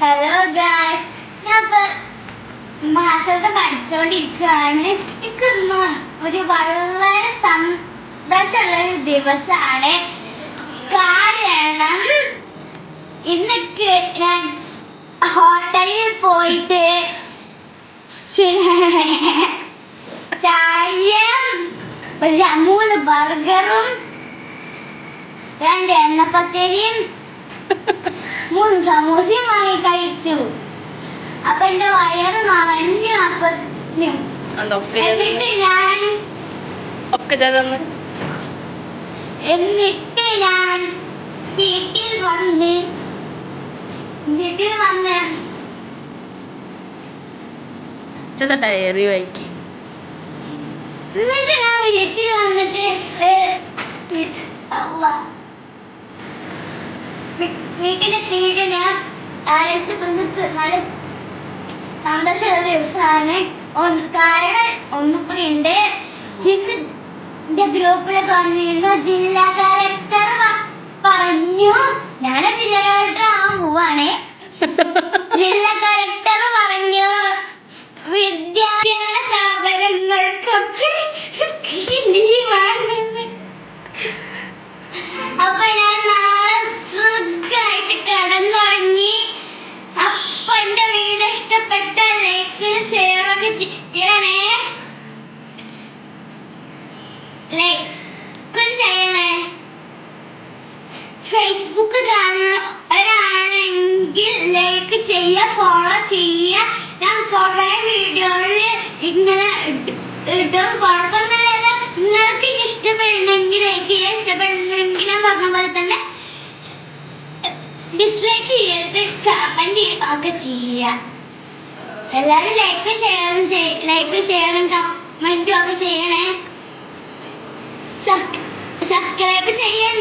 Hello guys, ഞാൻ മാസത്തെ പഠിച്ചോണ്ടിരിക്കുകയാണ്. എനിക്കിന്ന് ഒരു വളരെ സന്തോഷമുള്ള ഒരു ദിവസമാണ്. കാരണം ഇന്നൊക്കെ ഞാൻ ഹോട്ടലിൽ പോയിട്ട് ചായയും ഒരു 3 ബർഗറും 2 എണ്ണപ്പത്തിരിയും 3 സമൂസയും വാങ്ങി കഴിച്ചു. അപ്പൊ എന്റെ വയറ് നിറഞ്ഞു. എന്നിട്ട് ഞാൻ വീട്ടിൽ വന്ന് ഡയറി വായിക്കി. എന്നിട്ട് ഞാൻ വീട്ടിൽ വന്നിട്ട് വീട്ടിലെത്തിയിട്ട് ഞാൻ നല്ല സന്തോഷമുള്ള ദിവസമാണ്. കാരണം ഒന്നുകൂടി ഉണ്ട്. ഇന്ന് എന്റെ ഗ്രൂപ്പിലൊക്കെ വന്നിരുന്നു. ജില്ലാ കളക്ടർ പറഞ്ഞു, ഞാനൊരു ജില്ലാ കളക്ടർ ആവാൻ പോവാണ്. ജില്ലാ കളക്ടർ പറഞ്ഞു വിദ്യാഭ്യാസ സ്ഥാപനങ്ങൾക്കൊക്കെ ലീവാണ്. അപ്പൊ ഞാൻ നാളെ സുഖമായിട്ട് കിടന്നുറങ്ങി. അപ്പൊ എന്റെ വീഡിയോ ഇഷ്ടപ്പെട്ട ലൈക്ക് ഷെയർ ഒക്കെ ചെയ്യണേ. ലൈക്കും ചെയ്യണേ. ഫേസ്ബുക്ക് കാണുന്നവരാണെങ്കിൽ ലൈക്ക് ചെയ്യുക, ഫോളോ ചെയ്യുക. ഞാൻ കുറെ വീഡിയോകളിൽ ഇങ്ങനെ ഇടും. കുഴപ്പമൊന്നുമില്ല. നിങ്ങൾക്ക് ഇഷ്ടപ്പെടണമെങ്കിൽ ലൈക്ക് ചെയ്യുക, ഇഷ്ടപ്പെടണമെങ്കിൽ ഞാൻ പറഞ്ഞ പോലെ തന്നെ ഡിസ്ലൈക്ക് ചെയ്യരുത്, കമന്റ് ഒക്കെ ചെയ്യുക. എല്ലാവരും ലൈക്കും ഷെയറും കമന്റും ഒക്കെ ചെയ്യണേ. സബ്സ്ക്രൈബ് ചെയ്യാൻ